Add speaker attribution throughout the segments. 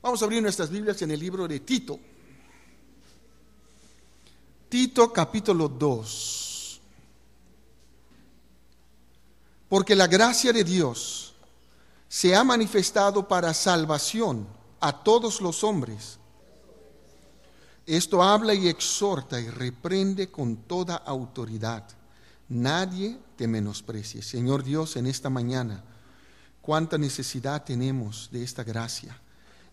Speaker 1: Vamos a abrir nuestras Biblias en el libro de Tito. Tito capítulo 2. Porque la gracia de Dios se ha manifestado para salvación a todos los hombres. Esto habla y exhorta y reprende con toda autoridad. Nadie te menosprecie. Señor Dios, en esta mañana, cuánta necesidad tenemos de esta gracia.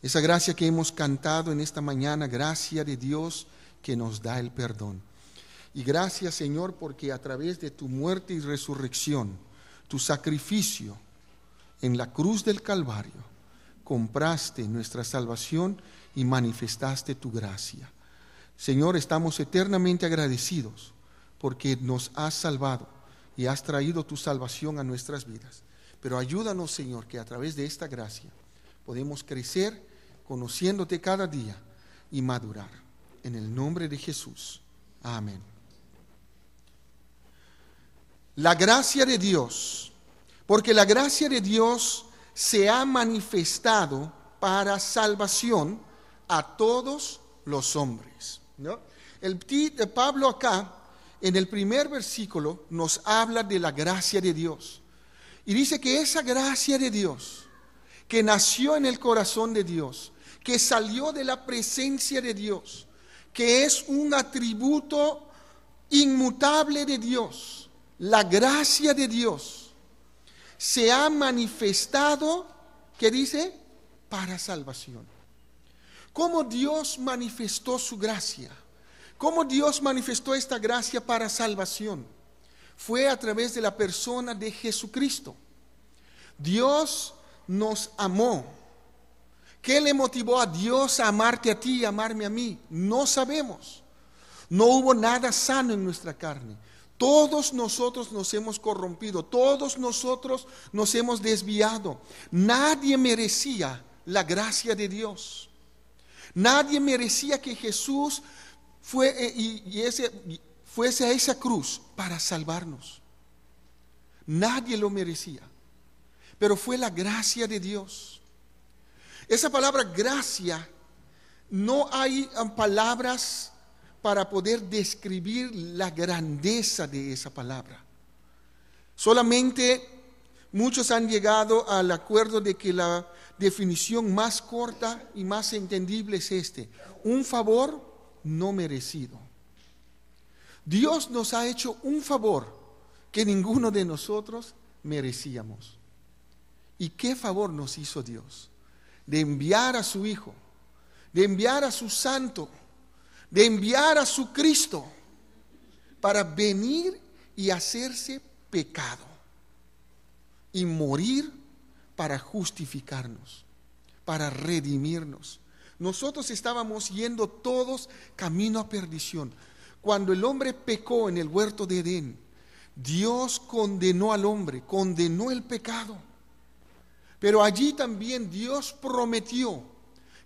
Speaker 1: Esa gracia que hemos cantado en esta mañana, gracia de Dios que nos da el perdón. Y gracias, Señor, porque a través de tu muerte y resurrección, tu sacrificio en la cruz del Calvario, compraste nuestra salvación y manifestaste tu gracia. Señor, estamos eternamente agradecidos porque nos has salvado y has traído tu salvación a nuestras vidas. Pero ayúdanos, Señor, que a través de esta gracia podemos crecer conociéndote cada día y madurar. En el nombre de Jesús. Amén. La gracia de Dios, porque la gracia de Dios se ha manifestado para salvación a todos los hombres, ¿no? Pablo acá, en el primer versículo, nos habla de la gracia de Dios. Y dice que esa gracia de Dios, que nació en el corazón de Dios, que salió de la presencia de Dios, que es un atributo inmutable de Dios, la gracia de Dios, se ha manifestado, ¿qué dice? Para salvación. ¿Cómo Dios manifestó su gracia? ¿Cómo Dios manifestó esta gracia para salvación? Fue a través de la persona de Jesucristo. Dios nos amó. ¿Qué le motivó a Dios a amarte a ti y amarme a mí? No sabemos. No hubo nada sano en nuestra carne. Todos nosotros nos hemos corrompido. Todos nosotros nos hemos desviado. Nadie merecía la gracia de Dios. Nadie merecía que Jesús fuese a esa cruz para salvarnos. Nadie lo merecía. Pero fue la gracia de Dios. Esa palabra gracia, no hay palabras para poder describir la grandeza de esa palabra. Solamente muchos han llegado al acuerdo de que la definición más corta y más entendible es un favor no merecido. Dios nos ha hecho un favor que ninguno de nosotros merecíamos. ¿Y qué favor nos hizo Dios? De enviar a su Hijo, de enviar a su Santo, de enviar a su Cristo para venir y hacerse pecado y morir para justificarnos, para redimirnos. Nosotros estábamos yendo todos camino a perdición. Cuando el hombre pecó en el huerto de Edén, Dios condenó al hombre, condenó el pecado. Pero allí también Dios prometió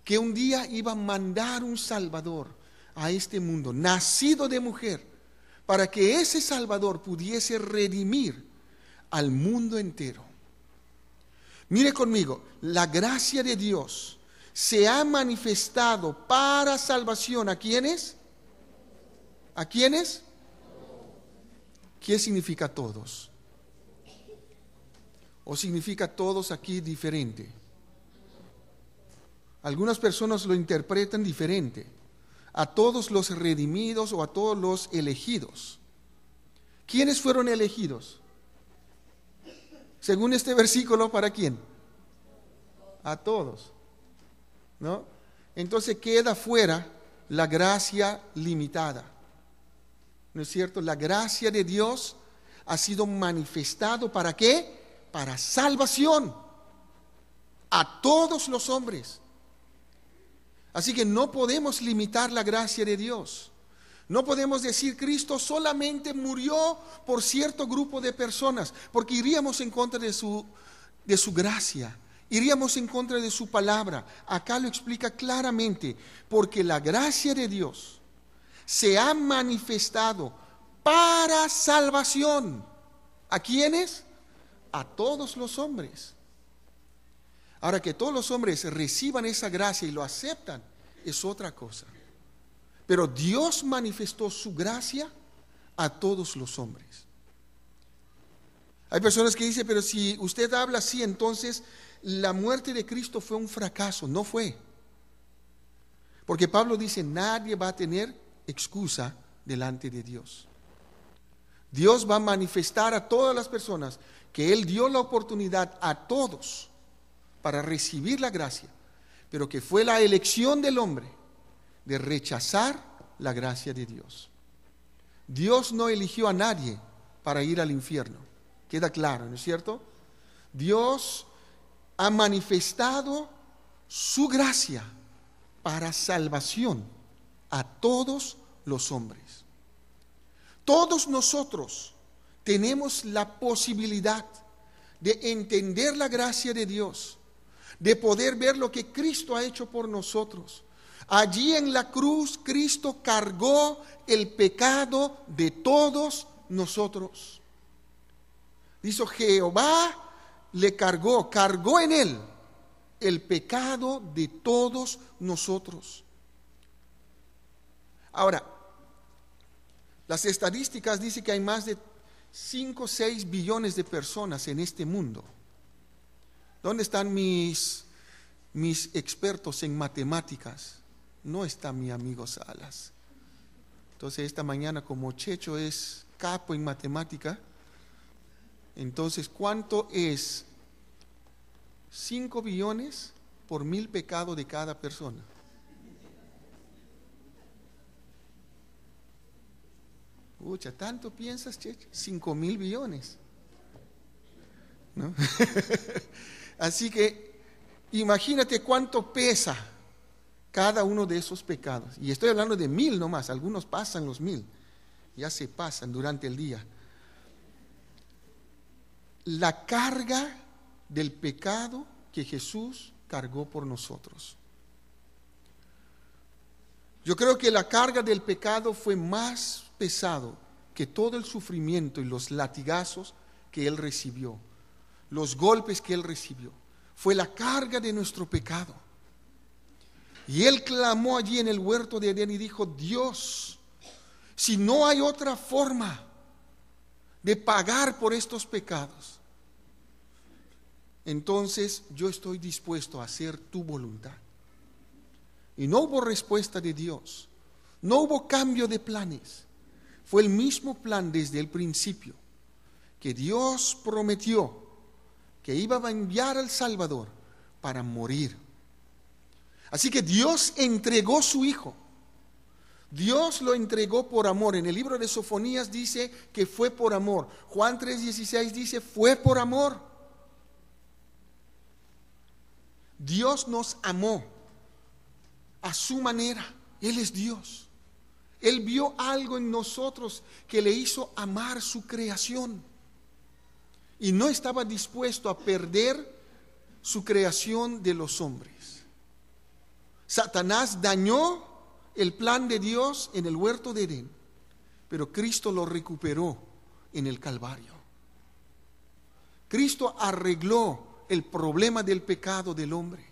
Speaker 1: que un día iba a mandar un Salvador a este mundo, nacido de mujer, para que ese Salvador pudiese redimir al mundo entero. Mire conmigo, la gracia de Dios se ha manifestado para salvación. ¿A quiénes? ¿A quiénes? ¿Qué significa todos? ¿O significa todos aquí diferente? Algunas personas lo interpretan diferente. A todos los redimidos o a todos los elegidos. ¿Quiénes fueron elegidos? Según este versículo, ¿para quién? A todos, ¿no? Entonces queda fuera la gracia limitada, ¿no es cierto? La gracia de Dios ha sido manifestado, ¿para qué? Para salvación a todos los hombres. Así que no podemos limitar la gracia de Dios. No podemos decir Cristo solamente murió por cierto grupo de personas, porque iríamos en contra de su gracia, iríamos en contra de su palabra. Acá lo explica claramente, porque la gracia de Dios se ha manifestado para salvación. ¿A quiénes? A todos los hombres. Ahora, que todos los hombres reciban esa gracia y lo aceptan es otra cosa. Pero Dios manifestó su gracia a todos los hombres. Hay personas que dicen, pero si usted habla así, entonces la muerte de Cristo fue un fracaso. No fue. Porque Pablo dice, nadie va a tener excusa delante de Dios. Dios va a manifestar a todas las personas que Él dio la oportunidad a todos para recibir la gracia, pero que fue la elección del hombre de rechazar la gracia de Dios. Dios no eligió a nadie para ir al infierno. Queda claro, ¿no es cierto? Dios ha manifestado su gracia para salvación a todos los hombres. Todos nosotros tenemos la posibilidad de entender la gracia de Dios, de poder ver lo que Cristo ha hecho por nosotros. Allí en la cruz, Cristo cargó el pecado de todos nosotros. Dice, Jehová le cargó en él el pecado de todos nosotros. Ahora, las estadísticas dicen que hay más de 5 o 6 billones de personas en este mundo. ¿Dónde están mis expertos en matemáticas? No está mi amigo Salas. Entonces esta mañana, como Checho es capo en matemática, entonces ¿cuánto es 5 billones por 1000 pecados de cada persona? Pucha, ¿tanto piensas, Checho? 5,000 billones, ¿no? Así que imagínate cuánto pesa cada uno de esos pecados. Y estoy hablando de 1000 nomás, algunos pasan los 1000, ya se pasan durante el día. La carga del pecado que Jesús cargó por nosotros. Yo creo que la carga del pecado fue más pesado que todo el sufrimiento y los latigazos que Él recibió, los golpes que Él recibió. Fue la carga de nuestro pecado. Y Él clamó allí en el huerto de Edén y dijo, Dios, si no hay otra forma de pagar por estos pecados, entonces yo estoy dispuesto a hacer tu voluntad. Y no hubo respuesta de Dios, no hubo cambio de planes. Fue el mismo plan desde el principio, que Dios prometió que iba a enviar al Salvador para morir. Así que Dios entregó su Hijo. Dios lo entregó por amor. En el libro de Sofonías dice que fue por amor. Juan 3:16 dice, fue por amor. Dios nos amó a su manera. Él es Dios. Él vio algo en nosotros que le hizo amar su creación. Y no estaba dispuesto a perder su creación de los hombres. Satanás dañó el plan de Dios en el huerto de Edén, pero Cristo lo recuperó en el Calvario. Cristo arregló el problema del pecado del hombre.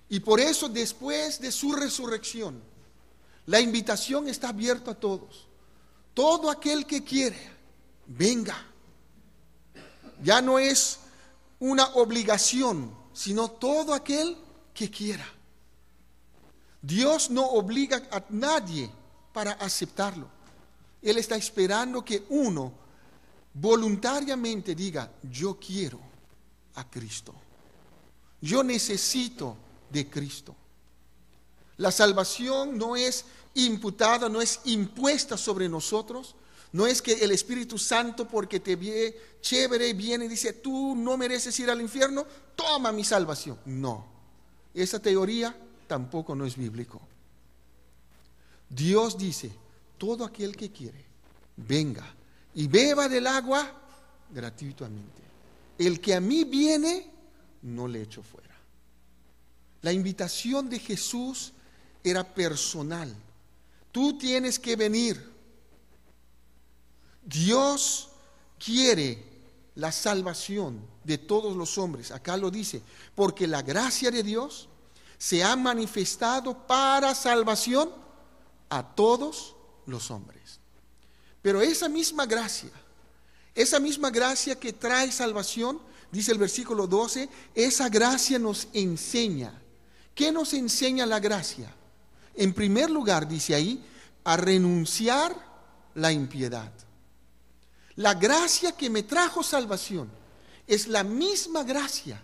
Speaker 1: Y por eso, después de su resurrección, la invitación está abierta a todos. Todo aquel que quiere, venga. Ya no es una obligación, sino todo aquel que quiera. Dios no obliga a nadie para aceptarlo. Él está esperando que uno voluntariamente diga, yo quiero a Cristo. Yo necesito de Cristo. La salvación no es imputada, no es impuesta sobre nosotros. No es que el Espíritu Santo, porque te ve chévere, viene y dice, tú no mereces ir al infierno, toma mi salvación. No, esa teoría tampoco no es bíblico. Dios dice, todo aquel que quiere, venga y beba del agua gratuitamente. El que a mí viene, no le echo fuera. La invitación de Jesús era personal. Tú tienes que venir. Dios quiere la salvación de todos los hombres. Acá lo dice, porque la gracia de Dios se ha manifestado para salvación a todos los hombres. Pero esa misma gracia que trae salvación, dice el versículo 12, esa gracia nos enseña. ¿Qué nos enseña la gracia? En primer lugar, dice ahí, a renunciar la impiedad. La gracia que me trajo salvación es la misma gracia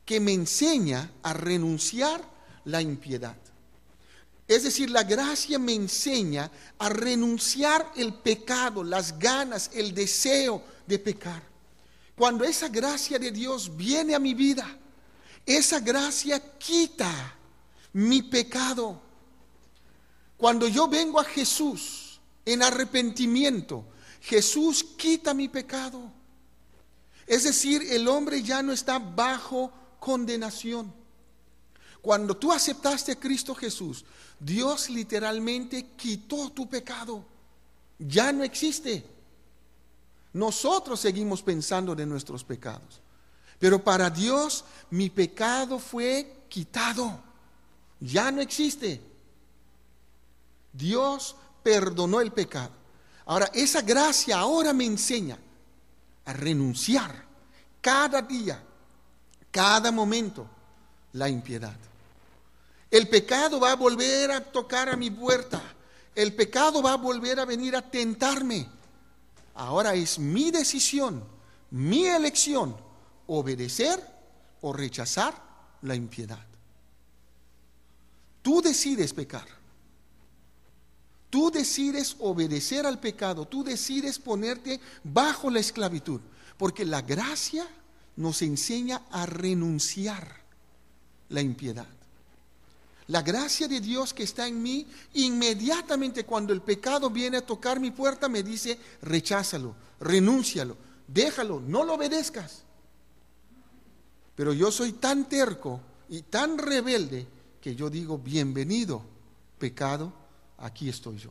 Speaker 1: que me enseña a renunciar la impiedad. Es decir, la gracia me enseña a renunciar el pecado, las ganas, el deseo de pecar. Cuando esa gracia de Dios viene a mi vida, esa gracia quita mi pecado. Cuando yo vengo a Jesús en arrepentimiento, Jesús quita mi pecado. Es decir, el hombre ya no está bajo condenación. Cuando tú aceptaste a Cristo Jesús, Dios literalmente quitó tu pecado. Ya no existe. Nosotros seguimos pensando de nuestros pecados. Pero para Dios, mi pecado fue quitado. Ya no existe. Dios perdonó el pecado. Ahora, esa gracia ahora me enseña a renunciar cada día, cada momento, la impiedad. El pecado va a volver a tocar a mi puerta. El pecado va a volver a venir a tentarme. Ahora es mi decisión, mi elección, obedecer o rechazar la impiedad. Tú decides pecar. Tú decides obedecer al pecado, tú decides ponerte bajo la esclavitud, porque la gracia nos enseña a renunciar la impiedad. La gracia de Dios que está en mí, inmediatamente cuando el pecado viene a tocar mi puerta, me dice, recházalo, renúncialo, déjalo, no lo obedezcas. Pero yo soy tan terco y tan rebelde que yo digo, bienvenido, pecado. Aquí estoy yo.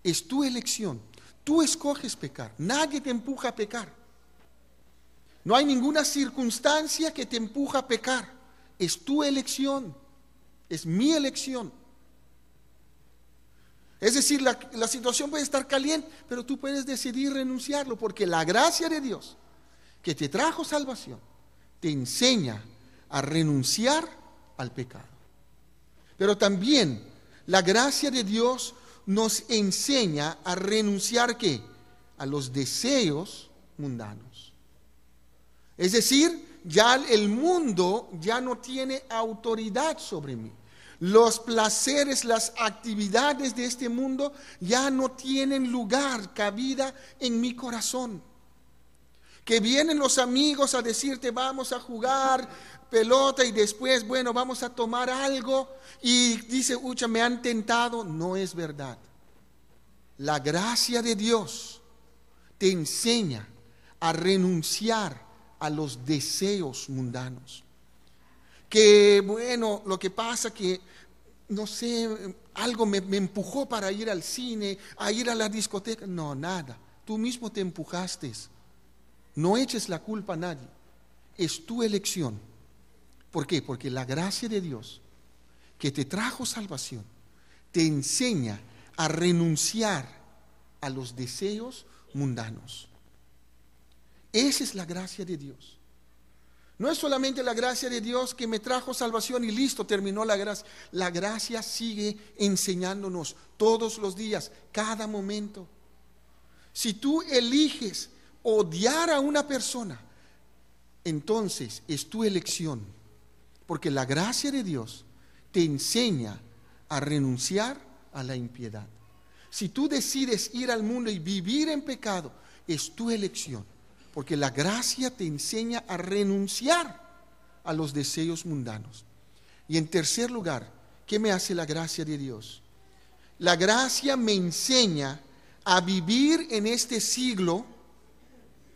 Speaker 1: Es tu elección. Tú escoges pecar. Nadie te empuja a pecar. No hay ninguna circunstancia que te empuja a pecar. Es tu elección. Es mi elección. Es decir, la situación puede estar caliente, pero tú puedes decidir renunciarlo, porque la gracia de Dios que te trajo salvación te enseña a renunciar al pecado. Pero también la gracia de Dios nos enseña a renunciar ¿qué? A los deseos mundanos. Es decir, ya el mundo ya no tiene autoridad sobre mí. Los placeres, las actividades de este mundo ya no tienen lugar, cabida en mi corazón. Que vienen los amigos a decirte vamos a jugar pelota y después, bueno, vamos a tomar algo y dice, ucha, me han tentado. No es verdad. La gracia de Dios te enseña a renunciar a los deseos mundanos. Que bueno, lo que pasa que, no sé, algo me empujó para ir al cine, a ir a la discoteca. No, nada. Tú mismo te empujaste. No eches la culpa a nadie. Es tu elección. ¿Por qué? Porque la gracia de Dios que te trajo salvación te enseña a renunciar a los deseos mundanos. Esa es la gracia de Dios. No es solamente la gracia de Dios que me trajo salvación y listo, terminó la gracia. La gracia sigue enseñándonos todos los días, cada momento. Si tú eliges odiar a una persona, entonces es tu elección, porque la gracia de Dios te enseña a renunciar a la impiedad. Si tú decides ir al mundo y vivir en pecado, es tu elección, porque la gracia te enseña a renunciar a los deseos mundanos. Y en tercer lugar, ¿qué me hace la gracia de Dios? La gracia me enseña a vivir en este siglo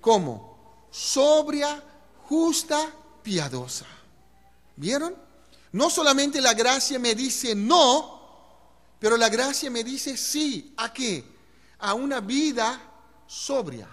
Speaker 1: como sobria, justa, piadosa. ¿Vieron? No solamente la gracia me dice no, pero la gracia me dice sí. ¿A qué? A una vida sobria,